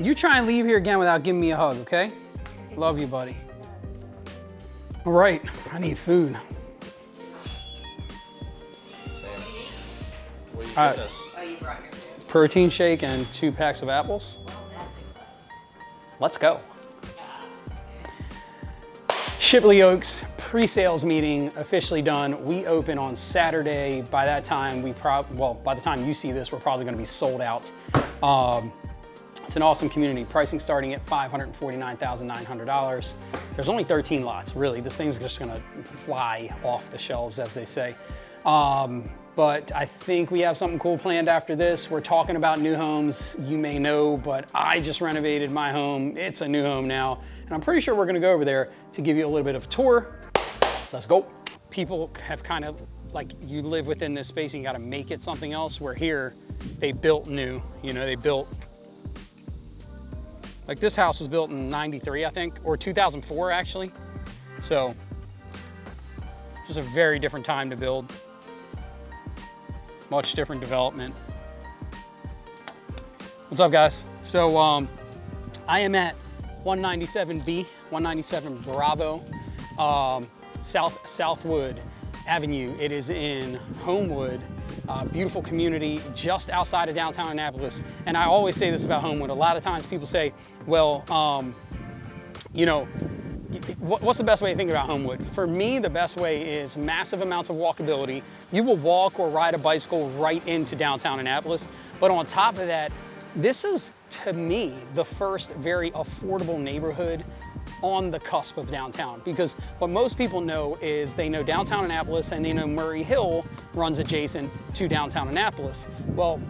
You try and leave here again without giving me a hug, okay? Love you, buddy. All right, I need food. What you getting us? Oh, you brought your food. It's protein shake and 2 packs of apples. Let's go. Shipley Oaks pre-sales meeting officially done. We open on Saturday. By that time, by the time you see this, we're probably going to be sold out. It's an awesome community. Pricing starting at $549,900. There's only 13 lots, really. This thing's just gonna fly off the shelves, as they say. But I think we have something cool planned after this. We're talking about new homes. You may know, but I just renovated my home. It's a new home now. And I'm pretty sure we're gonna go over there to give you a little bit of a tour. Let's go. People have kind of, like, you live within this space and you gotta make it something else, where here, they built new. You know, they built, like this house was built in 93, I think, or 2004 actually. So, just a very different time to build. Much different development. What's up, guys? So, I am at 197B, 197 Bravo, Southwood Avenue. It is in Homewood. Beautiful community just outside of downtown Annapolis. And I always say this about Homewood. A lot of times people say, well, you know, what's the best way to think about Homewood? For me, the best way is massive amounts of walkability. You will walk or ride a bicycle right into downtown Annapolis. But on top of that, this is, to me, the first very affordable neighborhood on the cusp of downtown, because what most people know is they know downtown Annapolis and they know Murray Hill runs adjacent to downtown Annapolis. Well,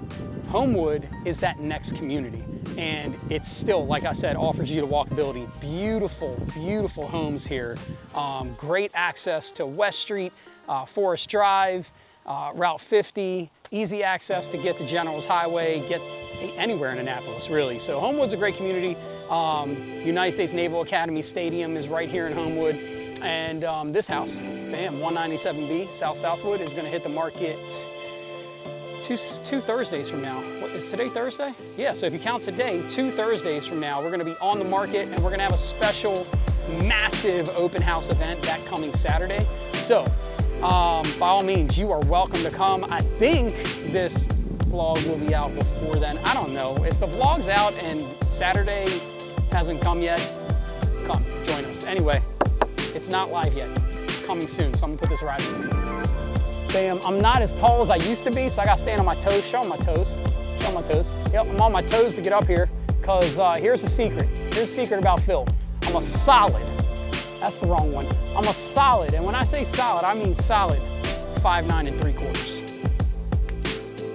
Homewood is that next community, and it's still, like I said, offers you the walkability. Beautiful, beautiful homes here. Great access to West Street, Forest Drive, Route 50, easy access to get to General's Highway, get anywhere in Annapolis, really. So Homewood's a great community. United States Naval Academy Stadium is right here in Homewood. And this house, bam, 197B, Southwood, is gonna hit the market two Thursdays from now. What, is today Thursday? Yeah, so if you count today, 2 Thursdays from now, we're gonna be on the market, and we're gonna have a special, massive open house event that coming Saturday. So, by all means, you are welcome to come. I think this vlog will be out before then. I don't know. If the vlog's out and Saturday hasn't come yet, come, join us. Anyway, it's not live yet. It's coming soon, so I'm gonna put this right in. Bam, I'm not as tall as I used to be, so I gotta stand on my toes. Show my toes, show my toes. Yep, I'm on my toes to get up here, because here's the secret. Here's the secret about Phil. I'm a solid, that's the wrong one. I'm a solid, and when I say solid, I mean solid 5'9" 3/4.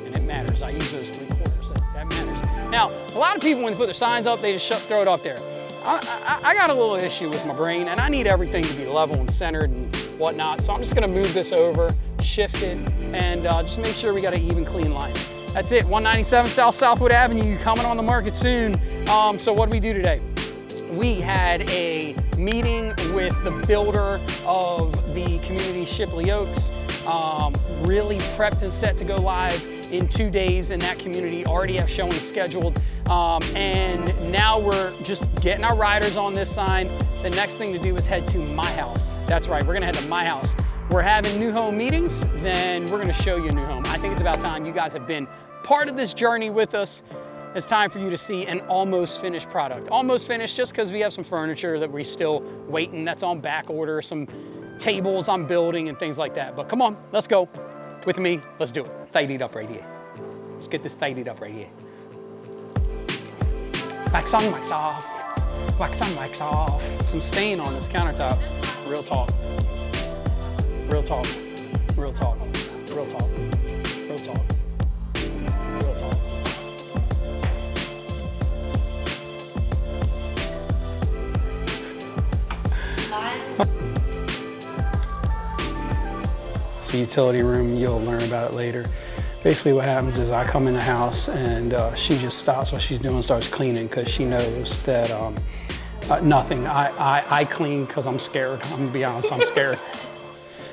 And it matters, I use those 3/4, that matters. Now, a lot of people, when they put their signs up, they just throw it up there. I got a little issue with my brain, and I need everything to be level and centered and whatnot, so I'm just gonna move this over, shift it, and just make sure we got an even, clean line. That's it, 197 Southwood Avenue, coming on the market soon. So what did we do today? We had a meeting with the builder of the community, Shipley Oaks, really prepped and set to go live in 2 days in that community, already have showings scheduled. And now we're just getting our riders on this sign. The next thing to do is head to my house. That's right, we're gonna head to my house. We're having new home meetings, then we're gonna show you a new home. I think it's about time. You guys have been part of this journey with us. It's time for you to see an almost finished product. Almost finished just because we have some furniture that we're still waiting, that's on back order, some tables I'm building and things like that. But come on, let's go with me, let's do it. Tidied up right here. Let's get this tidied up right here. Wax on, wax off. Wax on, wax off. Some stain on this countertop. Real talk. Real talk. Real talk. Real talk. Real talk. Real talk. It's the utility room. You'll learn about it later. Basically what happens is I come in the house and she just stops what she's doing, starts cleaning, because she knows that nothing. I clean because I'm scared. I'm gonna be honest, I'm scared.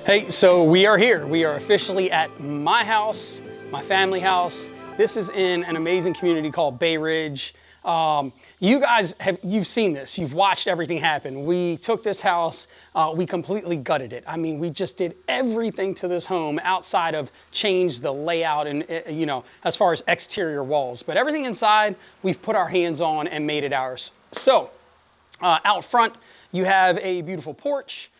Hey, so we are here. We are officially at my house, my family house. This is in an amazing community called Bay Ridge. You guys you've seen this, you've watched everything happen. We took this house, we completely gutted it. I mean, we just did everything to this home outside of change the layout and, you know, as far as exterior walls. But everything inside, we've put our hands on and made it ours. So, out front, you have a beautiful porch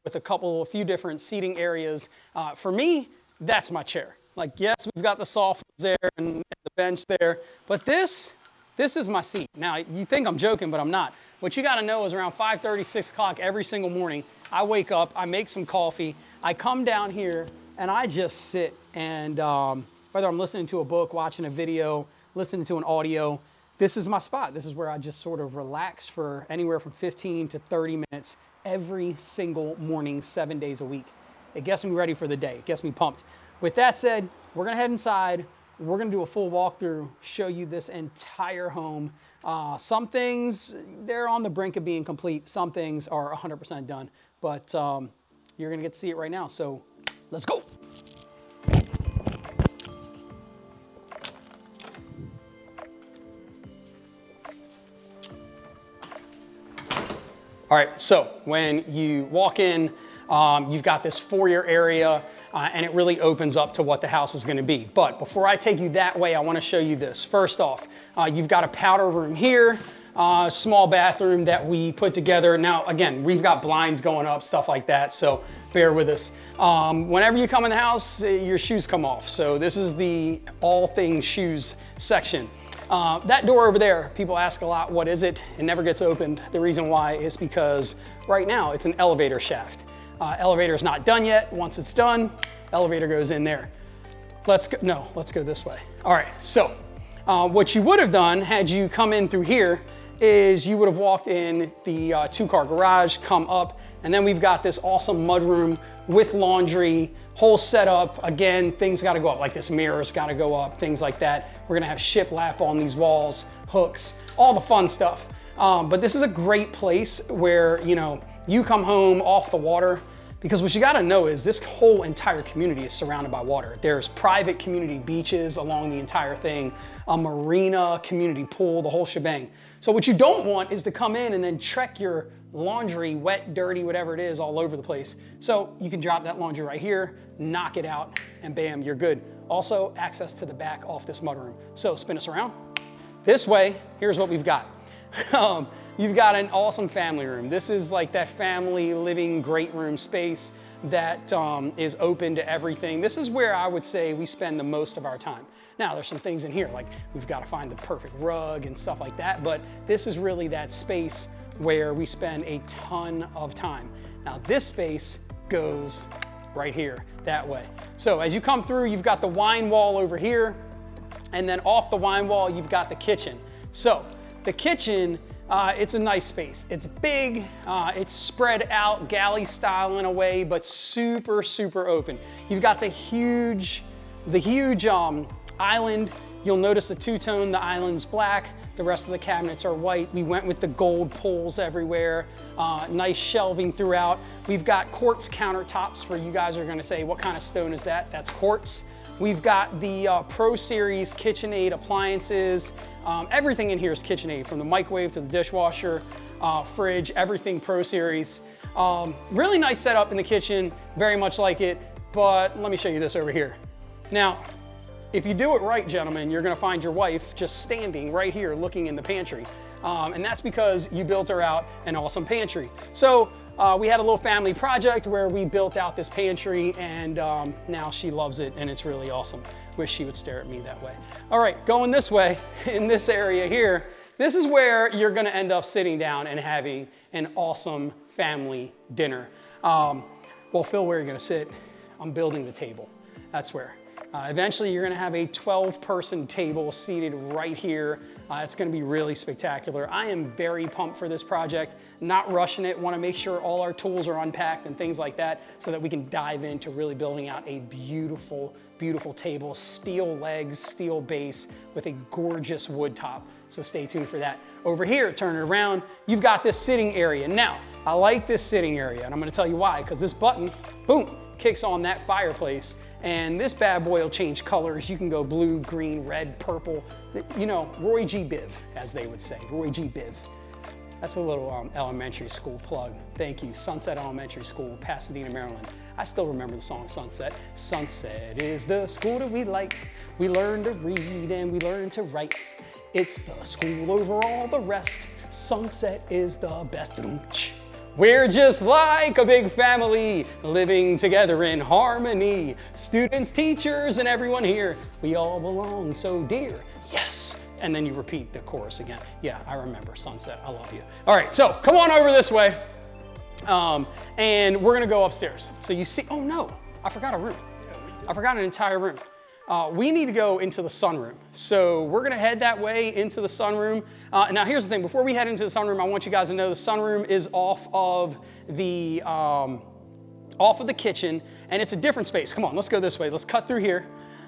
with a few different seating areas. For me, that's my chair. Like, yes, we've got the soft ones there and the bench there, but this is my seat. Now, you think I'm joking, but I'm not. What you gotta know is around 5:30, 6 o'clock every single morning, I wake up, I make some coffee, I come down here, and I just sit. And whether I'm listening to a book, watching a video, listening to an audio, this is my spot. This is where I just sort of relax for anywhere from 15 to 30 minutes every single morning, 7 days a week. It gets me ready for the day. It gets me pumped. With that said, we're gonna head inside. We're gonna do a full walkthrough, show you this entire home. Some things, they're on the brink of being complete. Some things are 100% done, but you're gonna get to see it right now. So let's go. All right, so when you walk in, you've got this foyer area, and it really opens up to what the house is gonna be. But before I take you that way, I wanna show you this. First off, you've got a powder room here, small bathroom that we put together. Now, again, we've got blinds going up, stuff like that, so bear with us. Whenever you come in the house, your shoes come off. So this is the all things shoes section. That door over there, people ask a lot, what is it? It never gets opened. The reason why is because right now it's an elevator shaft. Elevator's not done yet. Once it's done, elevator goes in there. Let's go this way. All right, so what you would have done had you come in through here is you would have walked in the 2-car garage, come up, and then we've got this awesome mudroom with laundry, whole setup. Again, things gotta go up, like this mirror's gotta go up, things like that. We're gonna have shiplap on these walls, hooks, all the fun stuff. But this is a great place where, you know, you come home off the water, because what you gotta know is this whole entire community is surrounded by water. There's private community beaches along the entire thing, a marina, community pool, the whole shebang. So what you don't want is to come in and then trek your laundry, wet, dirty, whatever it is, all over the place. So you can drop that laundry right here, knock it out, and bam, you're good. Also, access to the back off this mudroom. So spin us around. This way, here's what we've got. You've got an awesome family room. This is like that family living great room space that is open to everything. This is where I would say we spend the most of our time. Now, there's some things in here, like we've got to find the perfect rug and stuff like that, but this is really that space where we spend a ton of time. Now, this space goes right here, that way. So as you come through, you've got the wine wall over here, and then off the wine wall, you've got the kitchen. So the kitchen, it's a nice space. It's big, it's spread out galley style in a way, but super, super open. You've got the huge island. You'll notice the two-tone, the island's black, the rest of the cabinets are white. We went with the gold pulls everywhere, nice shelving throughout. We've got quartz countertops where you guys are gonna say, what kind of stone is that? That's quartz. We've got the Pro Series KitchenAid appliances. Everything in here is KitchenAid, from the microwave to the dishwasher, fridge, everything Pro Series. Really nice setup in the kitchen, very much like it, but let me show you this over here. Now, if you do it right, gentlemen, you're gonna find your wife just standing right here looking in the pantry. And that's because you built her out an awesome pantry. So we had a little family project where we built out this pantry, and now she loves it and it's really awesome. Wish she would stare at me that way. All right, going this way, in this area here, this is where you're gonna end up sitting down and having an awesome family dinner. Well, Phil, where are you gonna sit? I'm building the table. That's where. Eventually, you're gonna have a 12-person table seated right here. It's gonna be really spectacular. I am very pumped for this project, not rushing it, wanna make sure all our tools are unpacked and things like that so that we can dive into really building out a beautiful, beautiful table, steel legs, steel base with a gorgeous wood top. So stay tuned for that. Over here, turn it around, you've got this sitting area. Now, I like this sitting area, and I'm gonna tell you why, because this button, boom, kicks on that fireplace, and this bad boy will change colors. You can go blue, green, red, purple. You know, Roy G. Biv, as they would say, Roy G. Biv. That's a little elementary school plug. Thank you, Sunset Elementary School, Pasadena, Maryland. I still remember the song Sunset. Sunset is the school that we like. We learn to read and we learn to write. It's the school over all the rest. Sunset is the best. We're just like a big family, living together in harmony. Students, teachers, and everyone here, we all belong so dear. Yes. And then you repeat the chorus again. Yeah, I remember Sunset, I love you. All right, so come on over this way. And we're gonna go upstairs. So you see, oh no, I forgot a room. I forgot an entire room. We need to go into the sunroom. So we're gonna head that way into the sunroom. Now here's the thing, before we head into the sunroom, I want you guys to know the sunroom is off of the kitchen, and it's a different space. Come on, let's go this way. Let's cut through here.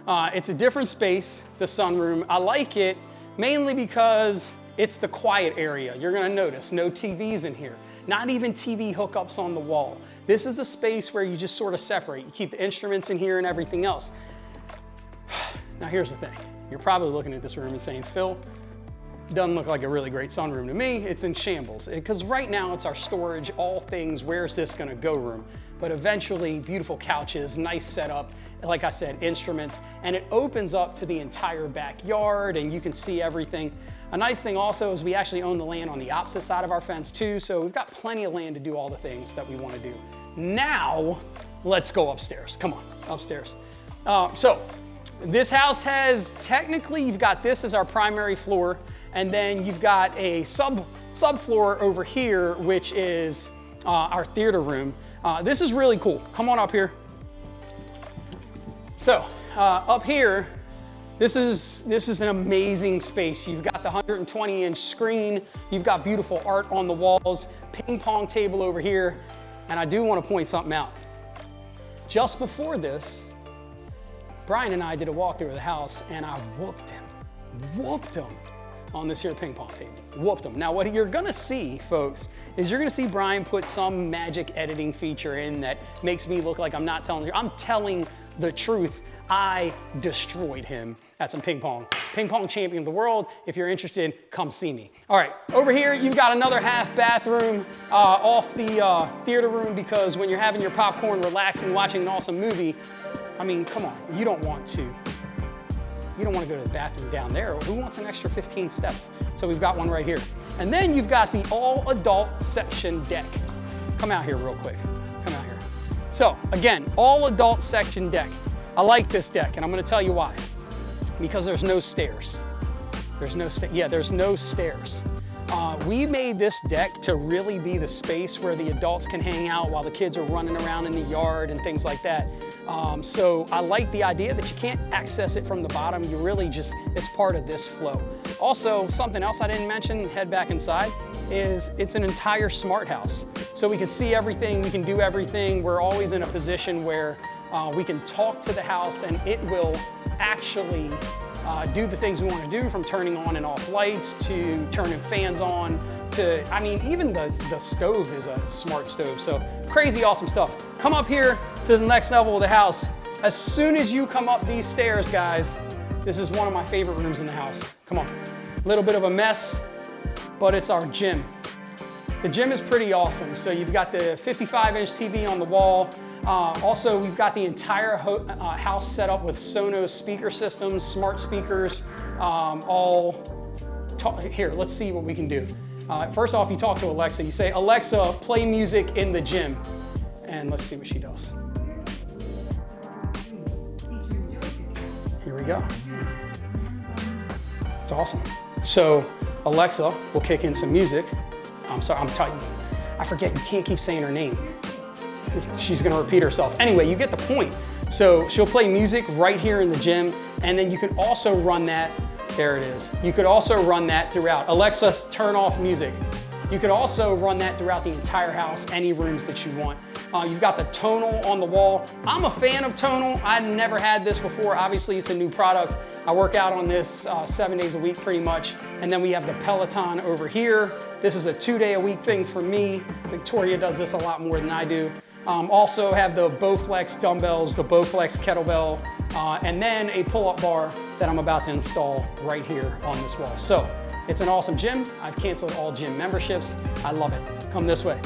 It's a different space, the sunroom. I like it mainly because it's the quiet area. You're gonna notice no TVs in here, not even TV hookups on the wall. This is the space where you just sort of separate. You keep the instruments in here and everything else. Now here's the thing. You're probably looking at this room and saying, Phil, doesn't look like a really great sunroom to me. It's in shambles. Because right now it's our storage, all things, where's this gonna go room. But eventually, beautiful couches, nice setup, like I said, instruments, and it opens up to the entire backyard and you can see everything. A nice thing also is we actually own the land on the opposite side of our fence too, so we've got plenty of land to do all the things that we wanna do. Now, let's go upstairs. Come on, upstairs. So this house has, technically, you've got this as our primary floor, and then you've got a subfloor over here, which is our theater room. This is really cool. Come on up here. So up here, this is an amazing space. You've got the 120-inch screen. You've got beautiful art on the walls, ping pong table over here. And I do want to point something out. Just before this, Brian and I did a walkthrough of the house and I whooped him on this here ping pong table, whooped him. Now what you're gonna see, folks, is you're gonna see Brian put some magic editing feature in that makes me look like I'm not telling you. I'm telling the truth. I destroyed him at some ping pong. Ping pong champion of the world. If you're interested, come see me. All right, over here, you've got another half bathroom off the theater room, because when you're having your popcorn, relaxing, watching an awesome movie, I mean, come on, you don't want to go to the bathroom down there. Who wants an extra 15 steps? So we've got one right here. And then you've got the all adult section deck. Come out here real quick, come out here. So again, all adult section deck. I like this deck, and I'm gonna tell you why. Because there's no stairs. There's no stairs. We made this deck to really be the space where the adults can hang out while the kids are running around in the yard and things like that. So I like the idea that you can't access it from the bottom. You really just, it's part of this flow. Also, something else I didn't mention, head back inside, is it's an entire smart house. So we can see everything, we can do everything. We're always in a position where we can talk to the house and it will actually do the things we want to do, from turning on and off lights to turning fans on to, I mean, even the stove is a smart stove. So crazy awesome stuff. Come up here to the next level of the house. As soon as you come up these stairs, guys, this is one of my favorite rooms in the house. Come on. A little bit of a mess, but it's our gym. The gym is pretty awesome. So you've got the 55-inch TV on the wall. Also, we've got the entire house set up with Sonos speaker systems, smart speakers, here, let's see what we can do. First off, you talk to Alexa. You say, Alexa, play music in the gym. And let's see what she does. Here we go. It's awesome. So Alexa will kick in some music. I'm sorry, I forget, you can't keep saying her name. She's gonna repeat herself. Anyway, you get the point. So she'll play music right here in the gym, and then you can also run that, there it is. You could also run that throughout. Alexa, turn off music. You could also run that throughout the entire house, any rooms that you want. You've got the tonal on the wall. I'm a fan of tonal. I never had this before. Obviously, it's a new product. I work out on this 7 days a week pretty much. And then we have the Peloton over here. This is a 2-day-a-week thing for me. Victoria does this a lot more than I do. Also have the Bowflex dumbbells, the Bowflex kettlebell, and then a pull-up bar that I'm about to install right here on this wall. So it's an awesome gym. I've canceled all gym memberships. I love it. Come this way.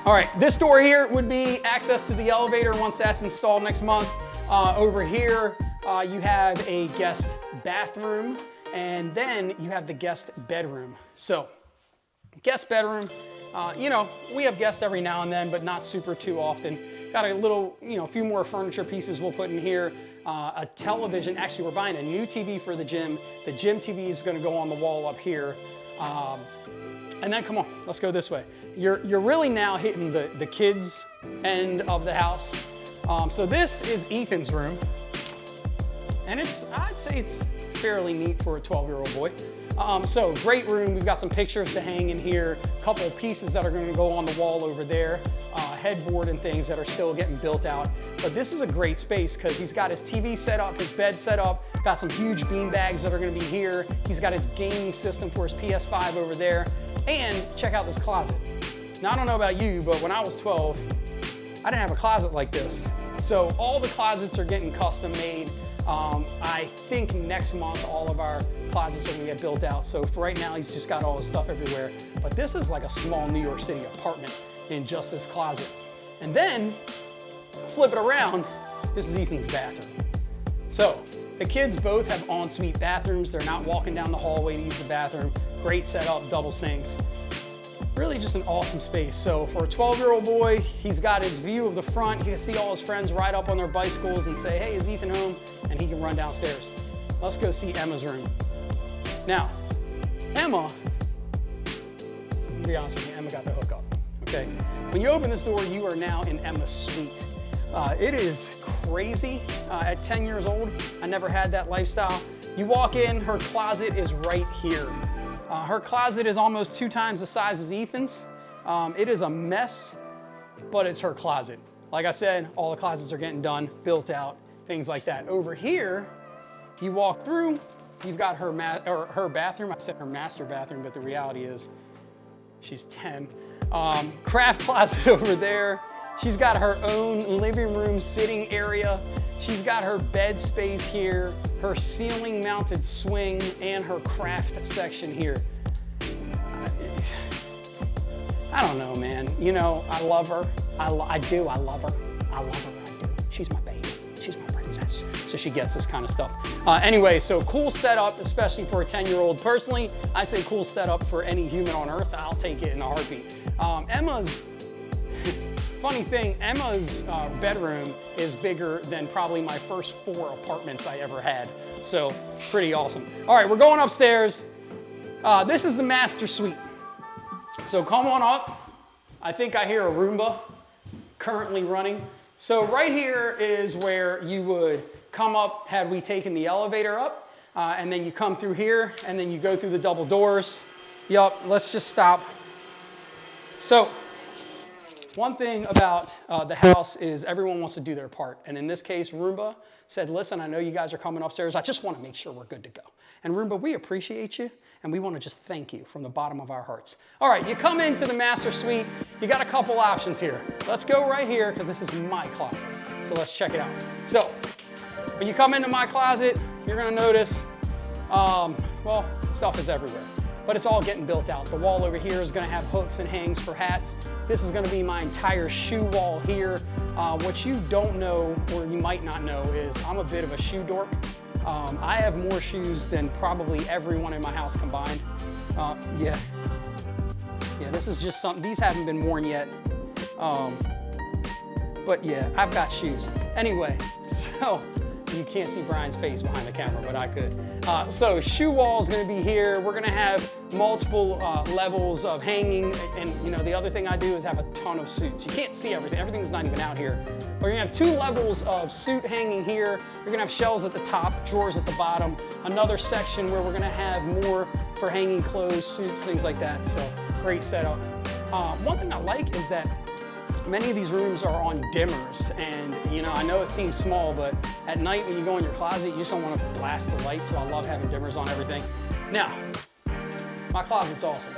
All right, this door here would be access to the elevator once that's installed next month. Over here, you have a guest bathroom, and then you have the guest bedroom. So, guest bedroom, you know, we have guests every now and then, but not super too often. Got a little, you know, a few more furniture pieces we'll put in here. A television, actually we're buying a new TV for the gym. The gym TV is gonna go on the wall up here. And then come on, let's go this way. You're really now hitting the kids' end of the house. So this is Ethan's room. And I'd say it's fairly neat for a 12-year-old boy. So great room, we've got some pictures to hang in here, a couple of pieces that are gonna go on the wall over there, headboard and things that are still getting built out. But this is a great space because he's got his TV set up, his bed set up, got some huge bean bags that are gonna be here. He's got his gaming system for his PS5 over there. And check out this closet. Now I don't know about you, but when I was 12, I didn't have a closet like this. So all the closets are getting custom made. I think next month all of our closets are gonna get built out. So for right now, he's just got all his stuff everywhere. But this is like a small New York City apartment in just this closet. And then flip it around, this is Ethan's bathroom. So the kids both have ensuite bathrooms. They're not walking down the hallway to use the bathroom. Great setup, double sinks. Really just an awesome space. So for a 12-year-old boy, he's got his view of the front. He can see all his friends ride up on their bicycles and say, hey, is Ethan home? And he can run downstairs. Let's go see Emma's room. Now, Emma, to be honest with you, Emma got the hookup, okay? When you open this door, you are now in Emma's suite. It is crazy. At 10 years old, I never had that lifestyle. You walk in, her closet is right here. Her closet is almost 2 times the size as Ethan's. It is a mess, but it's her closet. Like I said, all the closets are getting done, built out, things like that. Over here, you walk through, you've got her bathroom. I said her master bathroom, but the reality is she's 10. Craft closet over there. She's got her own living room sitting area. She's got her bed space here, her ceiling mounted swing, and her craft section here. I don't know, man. You know, I love her. I do, I love her. I love her, I do. She's my baby, she's my princess. So she gets this kind of stuff. Anyway, so cool setup, especially for a 10-year-old. Personally, I say cool setup for any human on earth. I'll take it in a heartbeat. Emma's, funny thing, Emma's bedroom is bigger than probably my first 4 apartments I ever had. So pretty awesome. All right, we're going upstairs. This is the master suite. So come on up. I think I hear a Roomba currently running. So right here is where you would come up had we taken the elevator up, and then you come through here, and then you go through the double doors. Yup, let's just stop. So one thing about the house is everyone wants to do their part. And in this case, Roomba said, listen, I know you guys are coming upstairs. I just want to make sure we're good to go. And Roomba, we appreciate you. And we want to just thank you from the bottom of our hearts. All right, you come into the master suite. You got a couple options here. Let's go right here because this is my closet. So let's check it out. So when you come into my closet, you're going to notice, well, stuff is everywhere. But it's all getting built out. The wall over here is gonna have hooks and hangs for hats. This is gonna be my entire shoe wall here. What you don't know, or you might not know, is I'm a bit of a shoe dork. I have more shoes than probably everyone in my house combined. Yeah, this is just something, these haven't been worn yet. But yeah, I've got shoes. Anyway, so, you can't see Brian's face behind the camera, but I could. So shoe wall is gonna be here. We're gonna have multiple levels of hanging. And you know, the other thing I do is have a ton of suits. You can't see everything. Everything's not even out here. We're gonna have 2 levels of suit hanging here. You're gonna have shelves at the top, drawers at the bottom. Another section where we're gonna have more for hanging clothes, suits, things like that. So great setup. One thing I like is that many of these rooms are on dimmers, and you know, I know it seems small, but at night when you go in your closet, you just don't want to blast the light, so I love having dimmers on everything. Now, my closet's awesome.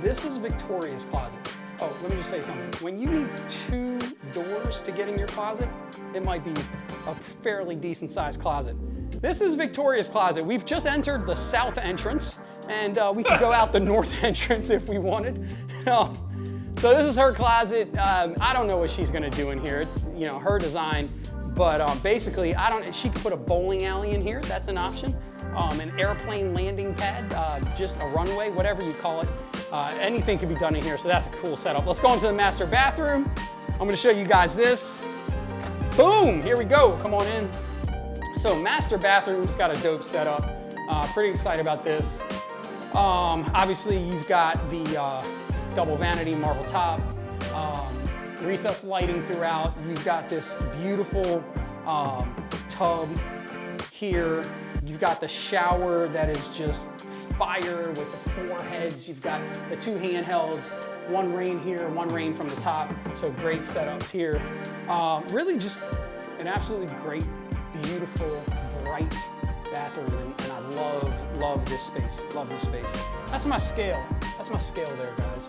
This is Victoria's closet. Oh, let me just say something. When you need 2 doors to get in your closet, it might be a fairly decent sized closet. This is Victoria's closet. We've just entered the south entrance, and we could go out the north entrance if we wanted. So this is her closet. I don't know what she's gonna do in here. It's, you know, her design, but basically, she could put a bowling alley in here. That's an option. An airplane landing pad, just a runway, whatever you call it. Anything can be done in here, so that's a cool setup. Let's go into the master bathroom. I'm gonna show you guys this. Boom, here we go, come on in. So master bathroom's got a dope setup. Pretty excited about this. Obviously, you've got the double vanity marble top, recessed lighting throughout. You've got this beautiful tub here. You've got the shower that is just fire with the 4 heads. You've got the 2 handhelds, 1 rain here, 1 rain from the top. So great setups here. Really just an absolutely great, beautiful, bright bathroom. And I love this space, love this space. That's my scale. That's my scale there, guys.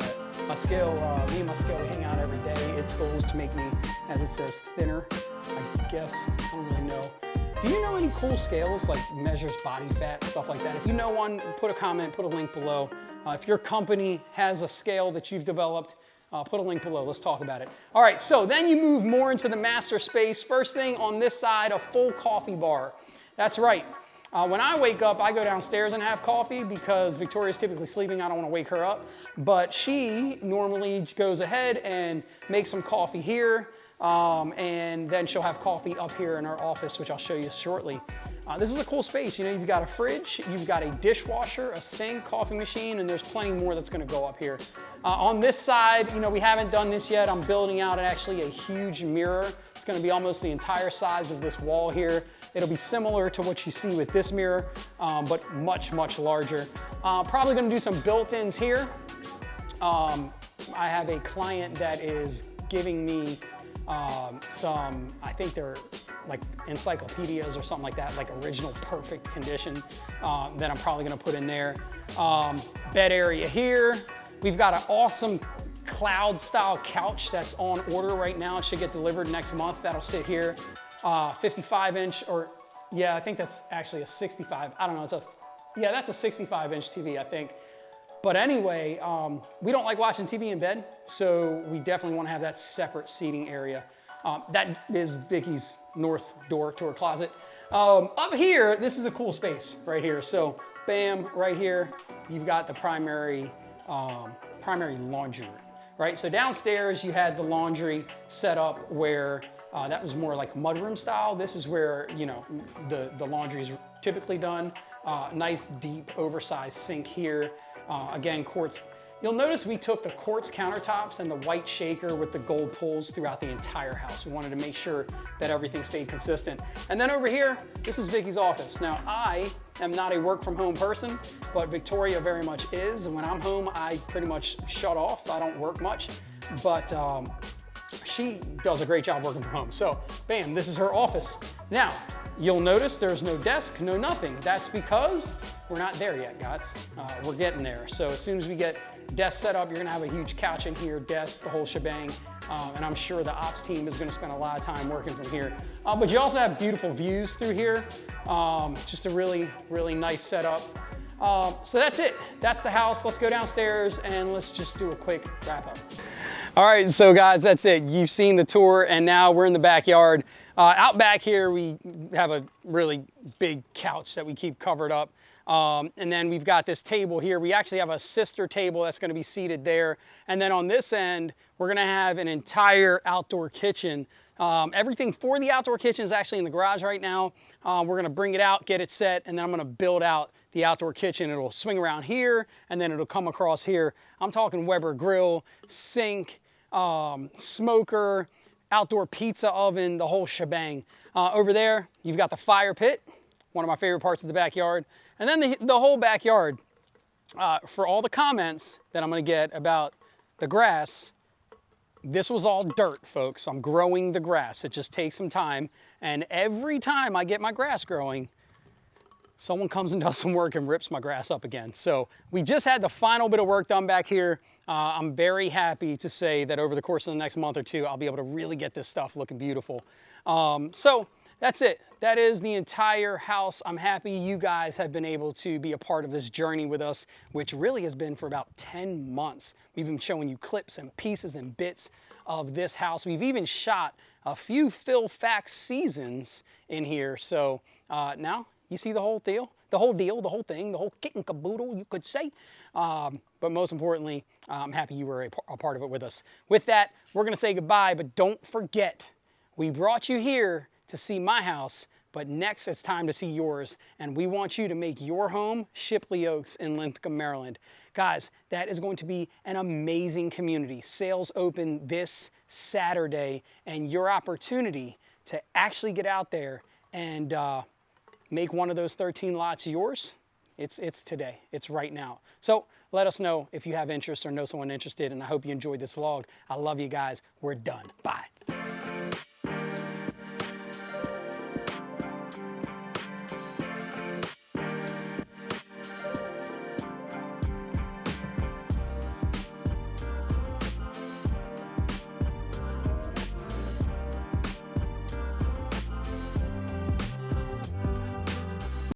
My scale, me and my scale, we hang out every day. Its goal is to make me, as it says, thinner. I guess, I don't really know. Do you know any cool scales, like measures body fat, stuff like that? If you know one, put a comment, put a link below. If your company has a scale that you've developed, put a link below, let's talk about it. All right, so then you move more into the master space. First thing on this side, a full coffee bar. That's right. When I wake up, I go downstairs and have coffee because Victoria's typically sleeping. I don't want to wake her up. But she normally goes ahead and makes some coffee here. And then she'll have coffee up here in our office, which I'll show you shortly. This is a cool space. You know, you've got a fridge, you've got a dishwasher, a sink, coffee machine, and there's plenty more that's gonna go up here. On this side, you know, we haven't done this yet. I'm building out actually a huge mirror. It's gonna be almost the entire size of this wall here. It'll be similar to what you see with this mirror, but much, much larger. Probably gonna do some built-ins here. I have a client that is giving me some, I think they're like encyclopedias or something like that, like original perfect condition, that I'm probably gonna put in there. Bed area here. We've got an awesome cloud style couch that's on order right now. It should get delivered next month. That'll sit here. 55 inch, or yeah, I think that's actually a 65. I don't know, yeah, that's a 65 inch TV, I think. But anyway, we don't like watching TV in bed, so we definitely want to have that separate seating area. That is Vicky's north door to her closet. Up here, this is a cool space right here. So bam, right here, you've got the primary laundry room, right? So downstairs, you had the laundry set up where that was more like mudroom style. This is where, you know, the laundry is typically done. Nice, deep, oversized sink here. Again, quartz. You'll notice we took the quartz countertops and the white shaker with the gold pulls throughout the entire house. We wanted to make sure that everything stayed consistent. And then over here, this is Vicky's office. Now, I am not a work from home person, but Victoria very much is. And when I'm home, I pretty much shut off. I don't work much, but she does a great job working from home. So bam, this is her office. Now, you'll notice there's no desk, no nothing. That's because we're not there yet, guys. We're getting there. So as soon as we get desk set up, you're gonna have a huge couch in here, desk, the whole shebang. And I'm sure the ops team is gonna spend a lot of time working from here. But you also have beautiful views through here. Just a really, really nice setup. So that's it. That's the house. Let's go downstairs and let's just do a quick wrap up. All right, so guys, that's it. You've seen the tour and now we're in the backyard. Out back here, we have a really big couch that we keep covered up. And then we've got this table here. We actually have a sister table that's gonna be seated there. And then on this end, we're gonna have an entire outdoor kitchen. Everything for the outdoor kitchen is actually in the garage right now. We're gonna bring it out, get it set, and then I'm gonna build out the outdoor kitchen. It'll swing around here, and then it'll come across here. I'm talking Weber grill, sink, smoker, outdoor pizza oven, the whole shebang. Over there, you've got the fire pit, one of my favorite parts of the backyard. And then the whole backyard, for all the comments that I'm gonna get about the grass, this was all dirt, folks. I'm growing the grass. It just takes some time. And every time I get my grass growing, someone comes and does some work and rips my grass up again. So we just had the final bit of work done back here. I'm very happy to say that over the course of the next month or two, I'll be able to really get this stuff looking beautiful. So that's it. That is the entire house. I'm happy you guys have been able to be a part of this journey with us, which really has been for about 10 months. We've been showing you clips and pieces and bits of this house. We've even shot a few Phil Fax seasons in here. So now you see the whole deal, the whole thing, the whole kit and caboodle, you could say. But most importantly, I'm happy you were a part of it with us. With that, we're gonna say goodbye, but don't forget, we brought you here to see my house, but next it's time to see yours. And we want you to make your home Shipley Oaks in Linthicum, Maryland. Guys, that is going to be an amazing community. Sales open this Saturday, and your opportunity to actually get out there and make one of those 13 lots yours, it's today, it's right now. So let us know if you have interest or know someone interested, and I hope you enjoyed this vlog. I love you guys, we're done, bye.